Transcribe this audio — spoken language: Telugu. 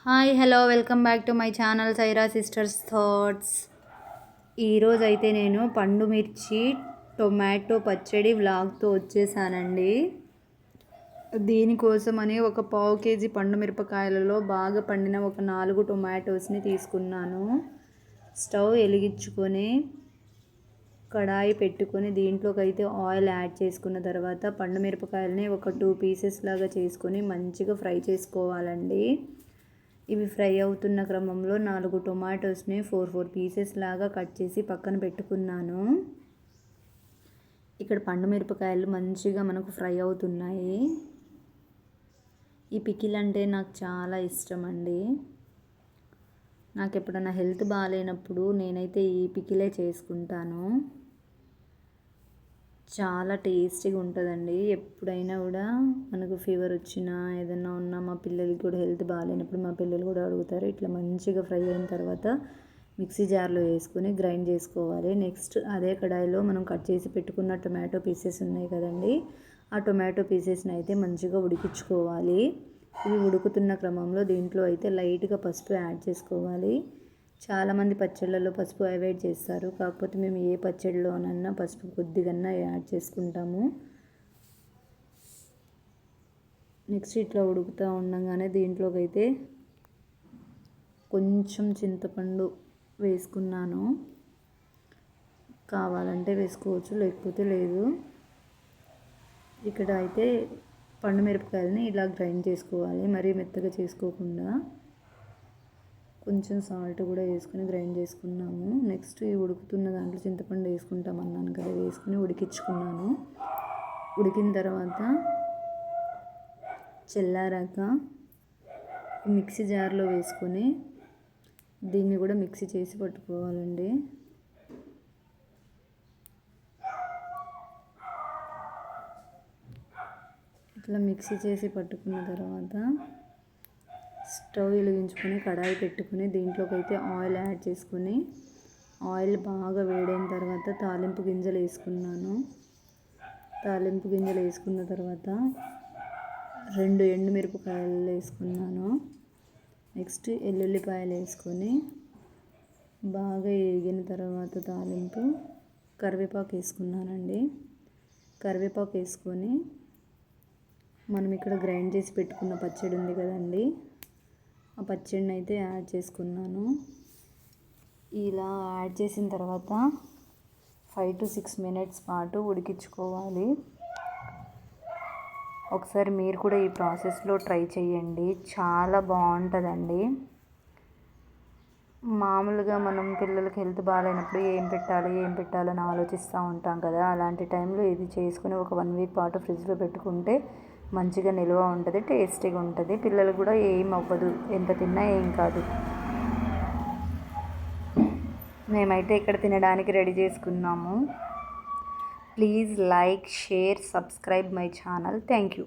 Hi hello welcome back to my channel Saira sisters thoughts. ఈరోజు అయితే నేను పండు మిర్చి టొమాటో పచ్చడి వ్లాగ్తో వచ్చేసానండి. దీనికోసమని ఒక పావు కేజీ పండు మిరపకాయలలో బాగా పండిన ఒక 4 టొమాటోస్ని తీసుకున్నాను. స్టవ్ వెలిగించుకొని కడాయి పెట్టుకొని దీంట్లోకి అయితే ఆయిల్ యాడ్ చేసుకున్న తర్వాత పండు మిరపకాయలని ఒక 2 పీసెస్ లాగా చేసుకొని మంచిగా ఫ్రై చేసుకోవాలండి. ఇవి ఫ్రై అవుతున్న క్రమంలో 4 టొమాటోస్ని 4 పీసెస్ లాగా కట్ చేసి పక్కన పెట్టుకున్నాను. ఇక్కడ పండు మిరపకాయలు మంచిగా మనకు ఫ్రై అవుతున్నాయి. ఈ పికిల్ అంటే నాకు చాలా ఇష్టం అండి. నాకు ఎప్పుడైనా హెల్త్ బాగాలేనప్పుడు నేనైతే ఈ పికిలే చేసుకుంటాను. చాలా టేస్టీగా ఉంటుందండి. ఎప్పుడైనా కూడా మనకు ఫీవర్ వచ్చినా ఏదైనా ఉన్నా మా పిల్లలకి కూడా హెల్త్ బాగాలేనప్పుడు మా పిల్లలు కూడా అడుగుతారు. ఇట్లా మంచిగా ఫ్రై అయిన తర్వాత మిక్సీ జార్లో వేసుకొని గ్రైండ్ చేసుకోవాలి. నెక్స్ట్ అదే కడాయిలో మనం కట్ చేసి పెట్టుకున్న టొమాటో పీసెస్ ఉన్నాయి కదండి, ఆ టొమాటో పీసెస్ని అయితే మంచిగా ఉడికించుకోవాలి. ఇవి ఉడుకుతున్న క్రమంలో దీంట్లో అయితే లైట్గా పసుపు యాడ్ చేసుకోవాలి. చాలామంది పచ్చళ్ళలో పసుపు అవాయిడ్ చేస్తారు, కాకపోతే మేము ఏ పచ్చడిలోనన్నా పసుపు కొద్దిగా యాడ్ చేసుకుంటాము. నెక్స్ట్ ఇట్లా ఉడుకుతూ ఉండగానే దీంట్లోకి అయితే కొంచెం చింతపండు వేసుకున్నాను. కావాలంటే వేసుకోవచ్చు, లేకపోతే లేదు. ఇక్కడ అయితే పండు మిరపకాయలని ఇలా గ్రైండ్ చేసుకోవాలి, మరీ మెత్తగా చేసుకోకుండా. కొంచెం సాల్ట్ కూడా వేసుకొని గ్రైండ్ చేసుకున్నాము. నెక్స్ట్ ఈ ఉడుకుతున్న దాంట్లో చింతపండు వేసుకుంటాం అన్నాను కదా, వేసుకుని ఉడికించుకున్నాను. ఉడికిన తర్వాత చల్లారాక మిక్సీ జార్లో వేసుకొని దీన్ని కూడా మిక్సీ చేసి పట్టుకోవాలండి. ఇట్లా మిక్సీ చేసి పట్టుకున్న తర్వాత స్టవ్ వెలిగించుకొని కడాయి పెట్టుకుని దీంట్లోకి అయితే ఆయిల్ యాడ్ చేసుకొని ఆయిల్ బాగా వేడైన తర్వాత తాలింపు గింజలు వేసుకున్నాను. తాలింపు గింజలు వేసుకున్న తర్వాత 2 ఎండుమిరపకాయలు వేసుకున్నాను. నెక్స్ట్ ఎల్లుల్లిపాయలు వేసుకొని బాగా వేగిన తర్వాత తాలింపు కరివేపాకు వేసుకున్నానండి. కరివేపాకు వేసుకొని మనం ఇక్కడ గ్రైండ్ చేసి పెట్టుకున్న పచ్చడి ఉంది కదండి, ఆ పచ్చడిని అయితే యాడ్ చేసుకున్నాను. ఇలా యాడ్ చేసిన తర్వాత 5 to 6 minutes పాటు ఉడికించుకోవాలి. ఒకసారి మీరు కూడా ఈ ప్రాసెస్లో ట్రై చేయండి, చాలా బాగుంటుందండి. మామూలుగా మనం పిల్లలకి హెల్త్ బాగాలేనప్పుడు ఏం పెట్టాలని ఆలోచిస్తూ ఉంటాం కదా, అలాంటి టైంలో ఇది చేసుకుని ఒక 1 week పాటు ఫ్రిడ్జ్లో పెట్టుకుంటే మంచిగా నిల్వ ఉంటుంది, టేస్టీగా ఉంటుంది. పిల్లలు కూడా ఏం అవ్వదు, ఎంత తిన్నా ఏం కాదు. మేమైతే ఇక్కడ తినడానికి రెడీ చేసుకున్నాము. Please like, share, subscribe my channel. Thank you.